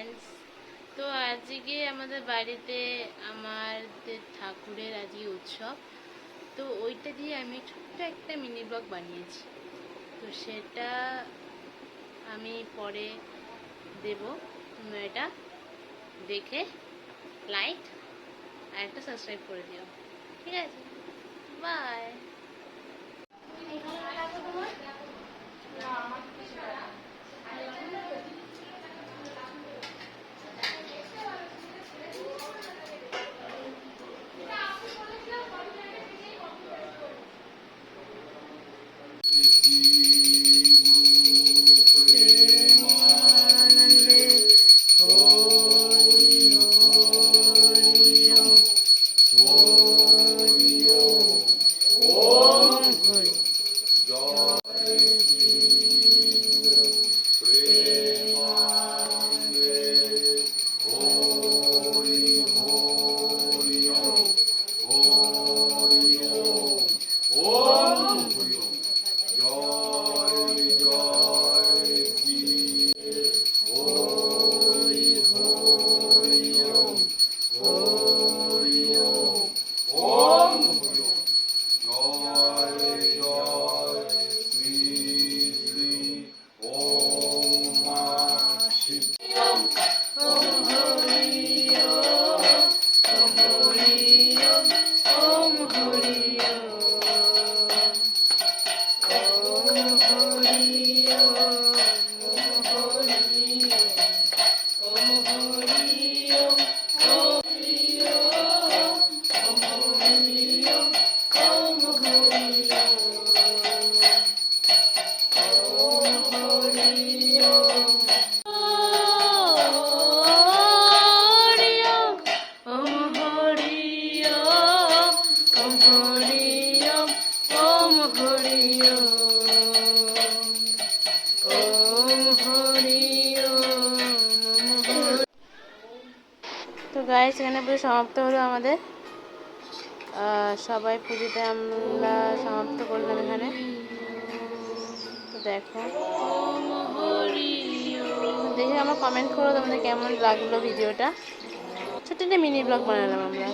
Friends, তো আজকে আমাদের বাড়িতে আমাদের ঠাকুরের আজকে উৎসব, তো ওইটা দিয়ে আমি ছোট্ট একটা মিনি ব্লগ বানিয়েছি। তো সেটা আমি পরে দেব, তোমরা এটা দেখে লাইক আর একটা সাবস্ক্রাইব করে দিও, ঠিক আছে? বাই। তো গাইস, এখানে পুজো সমাপ্ত হলো আমাদের। সবাই পুজোতে আমরা সমাপ্ত করলাম এখানে। তো দেখো, দেখে আমার কমেন্ট করো তোমাদের কেমন লাগলো ভিডিওটা। ছোট্ট একটা মিনি ব্লগ বানালাম আমরা।